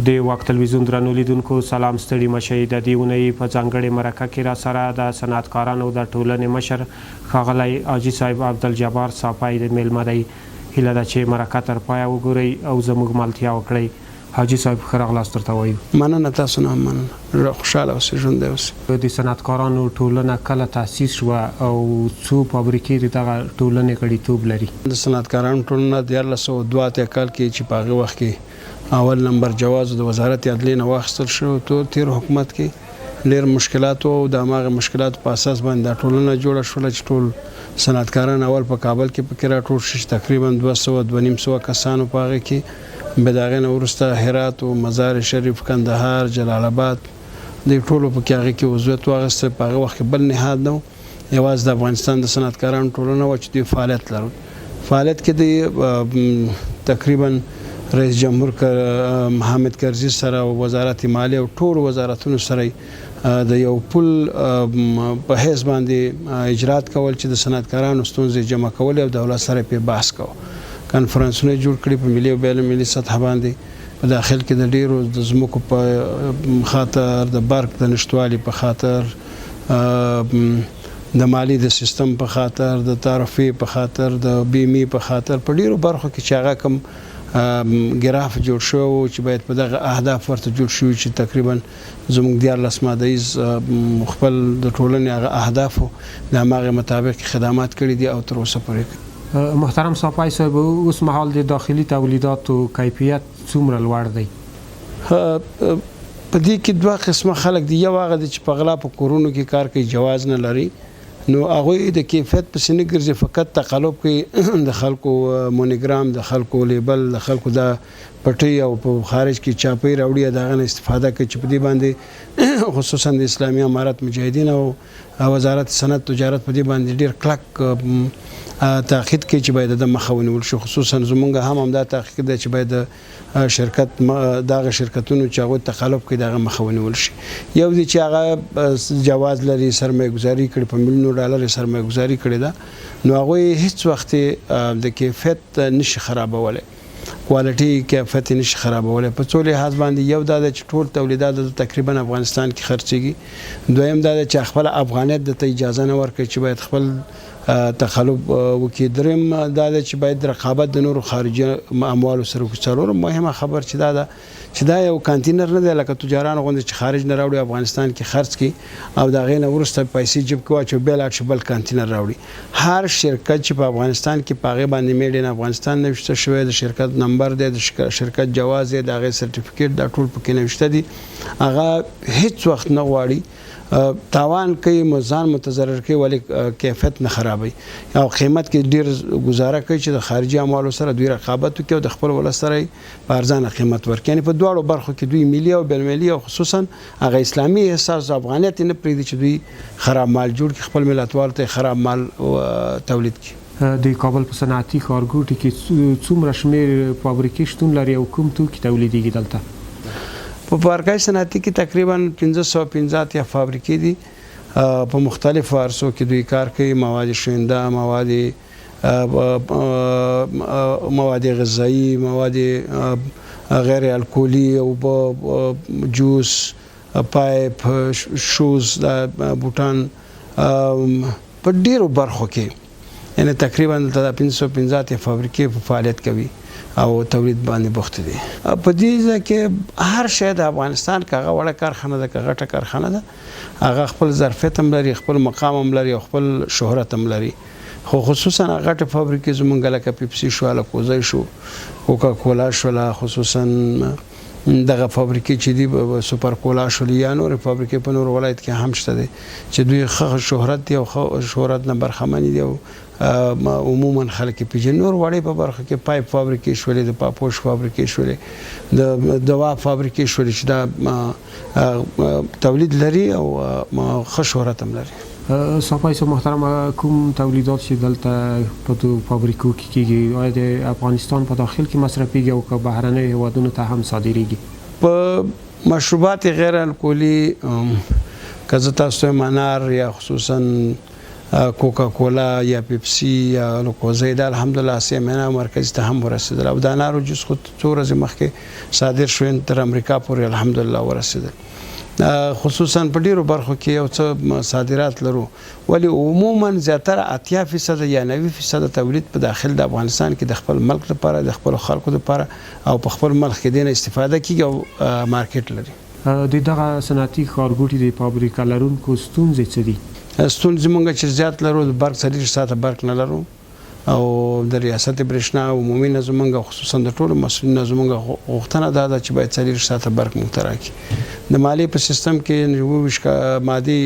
د واک تلویزیون درنو لیدونکو سلام ستړي مشئ د دې اونۍ په ځانګړې مرکه کې را سره د صنعتکارانو د ټولنې مشر ښاغلی حاجي صاحب عبدالجبار صافی د میلمه دی. هیله ده چې مرکه تر پایه وګورئ او زموږ ملتیا وکړئ. حاجي صاحب ښه راغلاست درته وایو. مننه، تاسو نه مننه. خوشحاله اوسئ، ژوندی اوسئ. د صنعتکارانو ټولنه کله تاسیس شوه او څو فابریکې د دغه ټولنې غړیتوب لري؟ د صنعتکارانو ټولنه 1882 کال کې چې په هغه وخت کې اول نمبر جواز د وزارت عدلیې نه واخیستل شو. تیر حکومت کې ډېر مشکلات او د هماغه مشکلاتو په اساس باندې دا ټولنه جوړه شوله چې ټول صنعتکاران اول په کابل کې پکې راټول شي، تقریبا 200 کسانو په هغه کې به د هغې نه وروسته هرات او مزار شریف، کندهار، جلال آباد د ټولو پکې هغې کې عضویت واخیسته. په هغه وخت کې بل نهاد نه و، یوازې د افغانستان د صنعتکارانو ټولنه وه چې دوی فعالیت لرل. فعالیت کې د تقریبا رئیس جمهور حامد کرزي سره او وزارت مالیه او ټول وزارتونو سره د یو پل په حیث باندې اجرات کول چې د صنعتکارانو ستونزې جمع کول او دولت سره په بحث کوو. کنفرانسونه جوړ کړي په ملي او بین المللي سطح باندې، په داخل کې د ډیرو د ځمکو په خاطر، د برق د نشتوالي په خاطر، د مالی د سیستم په خاطر، د تعرفې په خاطر، د بیمې په خاطر، په ډیرو برخو کې چې هغه کوم ګراف جوړ شو چې باید په دغه اهداف ورته جوړ شو چې تقریبا زموږ 14 مادهیز خپل د ټولنې هغه اهدافو د هماغې مطابق خدمات کړي دي او تر اوسه پورې. محترم صافی صاحب، اوس مهال د داخلي تولیداتو کیفیت څومره لوړ دی؟ په دې کې دوه قسمه خلک دي. یو هغه چې په غلا په کورونو کې کار کوي، جواز نه لري، نو هغوی د کیفیت پسې نه ګرځي، فقط تقلب کوي د خلکو مونوګرام، د خلکو لیبل، د خلکو د پټۍ او په خارج کې چاپۍ راوړي، د هغه نه استفاده کوي چې په دې باندې خصوصا د اسلامي امارت مجاهدین او وزارت صنعت تجارت په دې باندې ډېر کلک تاکید کوي چې باید د مخه ونیول شي. خصوصا زمونږ هم همدا تحقیق دی چې باید شرکت دغه شرکتونو چې هغوی تقلب کوي دغه مخه ونیول شي. یو دی چې هغه جواز لري، سرمایه گذاري کړي، په میلیونو ډالر سرمایه گذاري کړې ده، نو هغوی هیڅ وخت د کیفیت نشي خرابولی، کوالټي کیفیت نشي خرابولی. په څو لحاظ باندې یو دا ده چې ټول تولیدات تقریبا افغانستان کې خرڅېږي. دویم دا ده چې خپل افغانیت د ته اجازه نه ورکوي چې باید خپل تخلب وکړي. دریم دا ده چې باید رقابت د نورو خارجي اموالو سره وکړي. څلورم مهمه خبر چې دا ده چې دا یو کانتینر نه دی لکه تجاران غوندې چې خارج نه راوړي، افغانستان کې خرڅ کړي او د هغې نه وروسته پیسې جیب کې واچوي، بیا لاړ شي بل کانتینر راوړي. هر شرکت چې په افغانستان کې په هغې باندې میډ ان افغانستان نوشته شوی، د شرکت نمبر دی، د شرکت جواز دی، د هغې سرټیفیکیټ، دا ټول پکې نوشته دي. هغه هیڅ وخت نه غواړي تاوان کوي، ځان متضرر کوي، ولې کیفیت نه خرابوي او قیمت کې ډیر گزاره کوي چې د خارجي اموالو سره دوی رقابت وکړي او د خپل ولس سره په ارزانه قیمت ورکړي. یعنې په دواړو برخو کې دوی ملي او بین المللي او خصوصا هغه اسلامي احساس او افغانیت نه پرېږدي چې دوی خراب مال جوړ کړي، خپل ملتوالو ته خراب مال تولید کړي. د کابل په صنعتي ښارګوټي کې څومره شمېر فابریکې شتون لري او کوم توکي تولیدېږي دلته؟ په پارکای صنعتي کې تقریبا 515 فابریکې دي، په مختلفو عرصو کې دوی کار کوي. مواد شوینده، مواد غذایی، مواد غیر الکولی او جوس، پایپ، شوز، بوټان، په ډیرو برخو کې یعنی تقریبا 515 فابریکې په فعالیت کوي او تولید باندې بوخت دي. په دې ځای کې هر شی د افغانستان که هغه وړه کارخانه ده که غټه کارخانه ده، هغه خپل ظرفیت هم لري، خپل مقام هم لري او خپل شهرت هم لري. خو خصوصا غټه فابریکې زمونږ لکه پیپسي شو، الکوزی شو، کوکا کولا شوله، خصوصا دغه فابریکې چې دي سوپر کولا شول یا نورې فابریکې په نورو ولایت کې هم شته دي چې دوی ښه شهرت دي او شهرت نه برخمن دي او عموما خلک یې پېژني. نور وړې په برخه کې پایپ فابریکې شولې، د پاپوش فابریکې شولې، د دوا فابریکې شولې چې دا تولید لري او ښه شهرت هم لري. صافی صاحب محترم، کوم تولیدات چې دلته په فابریکو کې کېږي آیا د افغانستان په داخل کې مصرفېږي او که بهرنیو هېوادونو ته هم صادرېږي؟ په مشروبات غیر الکولي که زه تاسو ته انار یا خصوصا کوکا کولا یا پیپسي یا لوکوزای دا الحمدلله سیمنا مرکز ته هم ورسېدل او د انارو جوس خو څو ورځې مخکې صادر شو تر امریکا پورې الحمدلله ورسېدل خصوصا په ډیرو برخو کې یو څه صادرات لرو ولی عموما زیاتره 80% یا 90% تولید په داخل د افغانستان کې د خپل ملک لپاره د خپل خلکو لپاره او په خپل ملک کې دینه استفاده کیږي او مارکیټ لري د دغه صنعتي ښارګوټي د فابریکا لرونکو ستونزې څه دي؟ ستونزې مونږ چې زیات لرو د برق 40 ساعته برق نه لرو او د ریاست برېښنا عمومي نظم خصوصا د ټولو مسؤلینو زموږ غوښتنه دا ده چې باید 40 ساعته برق موږ ته راکړي د مالیې په سیستم کې 29 مادي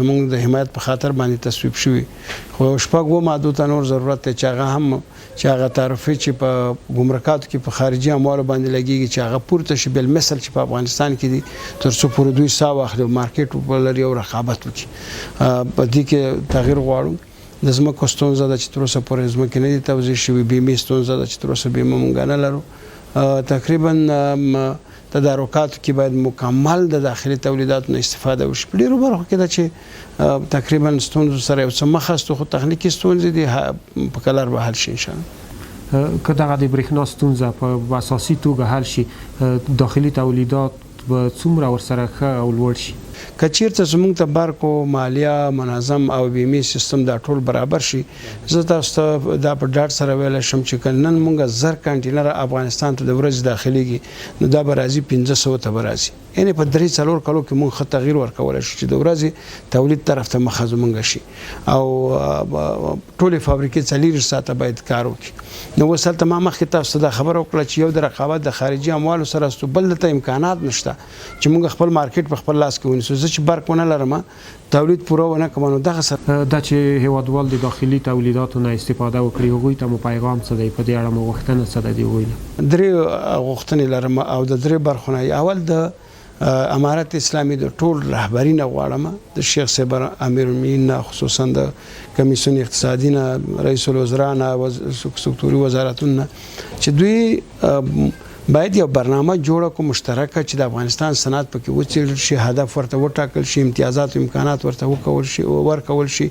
زموږ د حمایت په خاطر باندې تصویب شوي خو شپږ مادو ته نور ضرورت دی چې هغه تعرفې چې په ګمرکاتو کې په خارجي اموالو باندې لګیږي چې هغه پورته شي بل مثل چې په افغانستان کې دي تر څو پورې دوی سا واخلي مارکیټ ولري او رقابت وکړي په دې کې تغیر غواړو د ځمکو ستونزه ده چې تر اوسه پورې ځمکې نه دي توزیع شوي بیمې ستونزه ده چې تر اوسه بیمه موږ نه لرو تقریبا تدارکاتو کې باید مکمل د داخلي تولیداتو نه استفاده وشي په ډیرو برخو کې ده چې تقریبا ستونزو سره یو څه مخ است خو تخنیکي ستونزې دي په کلر به حل شي ان شاء الله که دغه د برېښنا ستونزه په اساسي توګه حل شي داخلي تولیدات به څومره ورسره ښه او لوړ شي که چیرته زموږ ته برق او مالیه منظم او بیمې سیستم دا ټول برابر شي زه تاسو ته دا په ډاډ سره ویلی شم چې نن موږ 1000 کنټینر افغانستان ته د ورځې داخليږي نو دا به راځي 1500 ته به راځي یعنې په 3-4 کلو کې موږ ښه تغییر ورکولی شو چې د ورځې تولید طرف ته مخه زموږ شي او ټولې فابریکې 40 ساعته باید کار وکړي نو اوس هلته ما مخکې تاسو ته دا خبره وکړه چې یو د رقابت د خارجي اموالو سره ستو بل ته امکانات نشته چې موږ خپل مارکیټ په خپل لاس کې ونیسو زه چې برق ونه لرم تولید پوره ونه کوم نو دغه سره دا چې هیوادوال د داخلي تولیداتو نه استفاده وکړي هغوی ته مو پیغام څه دی په دې اړه مو غوښتنه څه ده د هغوی نه 3 غوښتنې لرم او د 3 برخو نه اول د امارت اسلامي د ټول رهبری نه غواړم د شیخ صاحب امیر المؤمنین خصوصا د کمیسیون اقتصادي نه رئیس الوزرا نه سکتوري وزارتونه چې دوی باید یو برنامه جوړه کو مشترکه چې د افغانستان صنعت پکې وڅېړل شي هدف ورته وټاکل شي امتیازات او امکانات ورته ورکول شي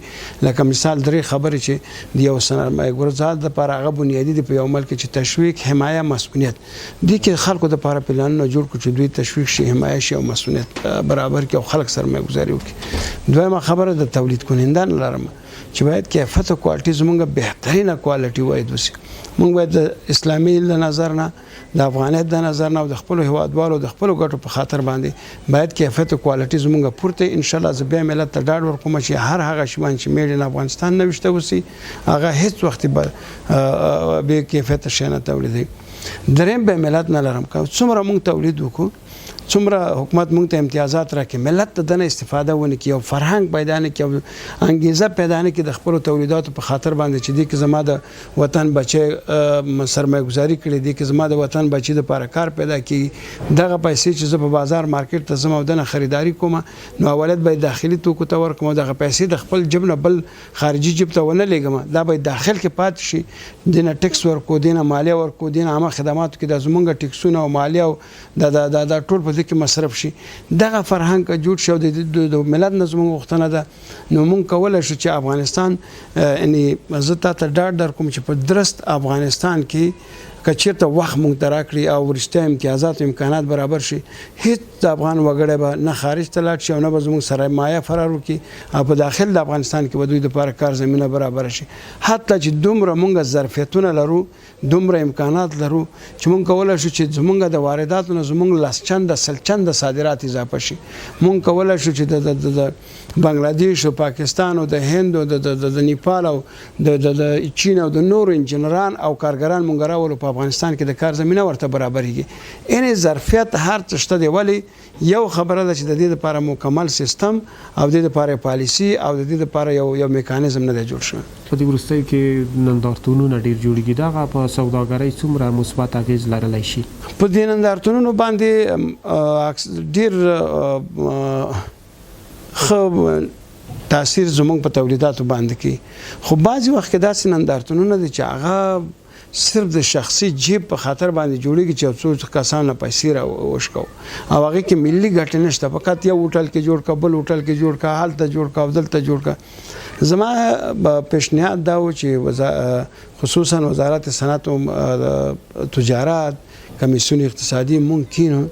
لکه مثال 3 خبرې چې د یو سرمایه ګذار لپاره هغه بنیادی دی په یو ملک چې تشویق حمایه مسؤلیت دي کې خلکو د لپاره پلانونه جوړ کړي چې دوی تشویق شي حمایه شي او مسؤلیت برابر کړي او خلک سرمایه گذاري وکړي دویمه خبره د تولید کنندان لرم چې باید کیفیت او کوالټي زموږ بهترینه کوالټي وای دوسی موږ باید د اسلامي نظر نه د افغانیت د نظر نه او د خپل هیوادوالو د خپل ګټو په خاطر باندې باید کیفیت او کوالټي زموږ پورته ان شاء الله زه بیا ملت ته ډاډ ورکوم چې هر هغه شیان چې میډ ان افغانستان نه وشته وسی هغه هیڅ وخت به کیفیت شي نه تولیدي دریم به ملت نه لرم که څومره موږ تولید وکړو څومره حکومت موږ ته امتیازات راکړي ملت ته دنه استفاده ونه کړي او فرهنګ پیدا نه کړي انګیزه پیدا نه کړي د خپل تولیداتو په خاطر باندې چې دي کې زما د وطن بچي سرمایه گذاري کړي دي کې زما د وطن بچي د لپاره کار پیدا کړي دغه پیسې چې زه په بازار مارکیټ ته زما دنه خریداري کوم نو اولت به داخلي توکو ته ورکوم دغه پیسې د خپل جیب نه بل خارجي جیب ته ونه لګم دا به داخل کې پات شي دنه ټیکس ورکو دنه مالیه ورکو دنه عامه خدماتو کې د زمونږ ټیکسونه او مالیه او د ټول په کې مصرف شي دغه فرهنګ جوړ شو د ملت نظم غوښتنه ده نو مونږ کولای شو چې افغانستان یعنی زه ته ډاډ در کوم چې په درست افغانستان کې کچیرته وخت مونږ ته راکړي او ورشته امتیازات او امکانات برابر شي هیڅ د افغان وګړی به نه خارج ته لاړ شي او نه به زموږ سرمایه فرار وکړي او په داخل د افغانستان کې به دوی لپاره کار زمینه برابر شي حتی چې دومره مونږ ظرفیتونه لرو دومره امکانات لرو چې مونږ کولای شو چې زمونږ د وارداتو نه زمونږ لسچند سلچند صادرات اضافه شي مونږ کولای شو چې د بنگلاديش او پاکستان او د هند او د نیپال او د چین او د نور انجنیران او کارګران مونږ راولو په افغانستان کې د کار زمینه ورته برابرېږي ان ظرفیت هر څه شته دی ولی یو خبره ده چې د دې لپاره مکمل سیستم او د دې لپاره پالیسی او د دې لپاره یو میکانیزم نه دی جوړ شوی په دې وروستیو کې نندارتونونه ډیر جوړیږي دغه په سوداګرۍ څومره مثبت اغیز لرلی شي په دې نندارتونونو باندې ډیر خو تاثیر زموږ په تولیداتو باندې کې خو بعضی وخت کې داسې نندارتونونه دي چې هغه صرف د شخصي جیب په خاطر باندې جوړیږي چې څو کسان نه پیسې را وشکو او هغه کې ملي ګټه نشته فقط یو هوټل کې جوړ کا بل هوټل کې جوړ کا حالت جوړ کا دلته جوړ کا زما پیشنهاد دا و چې خصوصا وزارت صنعت او تجارت کمیسیون اقتصادي ممکن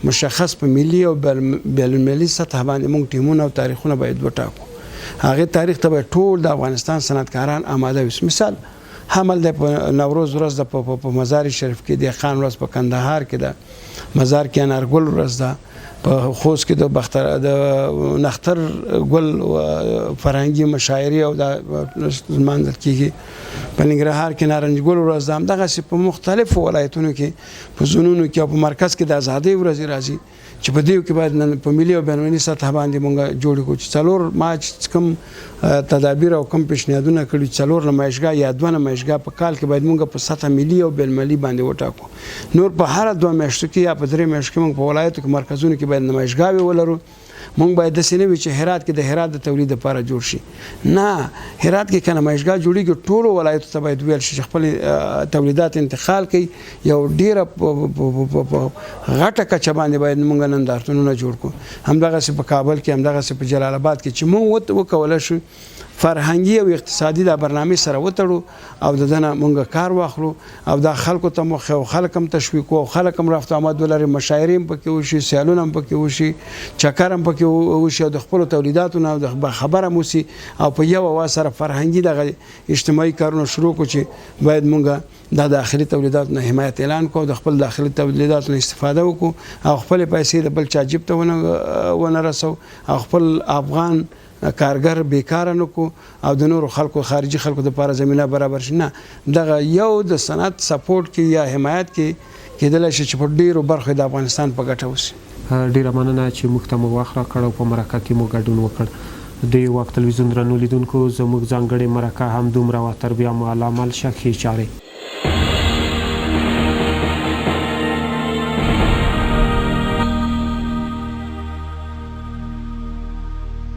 مشخص په ملي او بین المللي سطح باندې مونږ ټیمونه او تاریخونه باید وټاکو هغه تاریخ ته ټول د افغانستان صنعتکاران آماده وي مثال حمل د نوروز ورځ د په مزار شریف کې د خان ورځ په کندهار کې د مزار کې انارګل ورځ ده په خوست کې د نختر ګل فرهنګي مشاعري او د منځل کېږي په ننګرهار کې نارنج ګل ورځ ده همدغسې په مختلفو ولایتونو کې په زونونو کې او په مرکز کې د ازادۍ ورځې راځي چې په دې کې باید په ملي او بین المللي سطح باندې مونږ جوړ کړو چې څلور ما چې کوم تدابیر او کوم پیشنهادونه کړي څلور نمایشګاه یا دوه نمایشګاه په کال کې باید مونږ په سطح ملي او بین المللي باندې وټاکو نور په هر دوه میاشتو کې یا په درې میاشتو کې مونږ په ولایتو کې مرکزونو کې باید نمایشګاوې ولرو مونږ باید داسې نه وي چې هرات کې د هرات د تولید لپاره جوړ شي نه هرات کې که نمایشګاه جوړېږي ټولو ولایتو ته باید ویل شي چې خپل تولیدات انتقال کړي یو ډېره غټه کچه باندې باید مونږ نندارتونونه جوړ کړو همدغسې په کابل کې همدغسې په جلال آباد کې چې مونږ وکولی شو فرهنګي او اقتصادي د برنامې سره وتړو او د دنه مونږ کار واخلو او دا خلکو ته مخ او خلک هم تشویق او خلک هم رفت آمد ولري مشاعرې هم پکې وشي سیالونه هم پکې وشي چکر هم پکې وشي او د خپل تولیداتو نه خبره موسی او په یو وا سره فرهنګي د اجتماعي کارونه شروع کو چې باید مونږ د داخلي تولیداتو نه حمایت اعلان کو د خپل داخلي تولیداتو نه استفاده وکړو او خپل پیسې د بل چا جیب ته ونه رسو او خپل افغان کارګر بیکاره نکو او د نورو خلکو خارجي خلکو د لپاره زمينه برابر شي نه دغه یو د صنعت سپورټ کې یا حمایت کې کېدل شي چې په ډیرو برخو د افغانستان په ګټه وسی ډیره مننه چې موږ ته مو واخره کړو په مرکه کې مو ګډون وکړ د وخت تلویزیون درنو لیدونکو زموږ ځانګړي مرکه هم دومره و تر بیا مو علامه شخصي چاره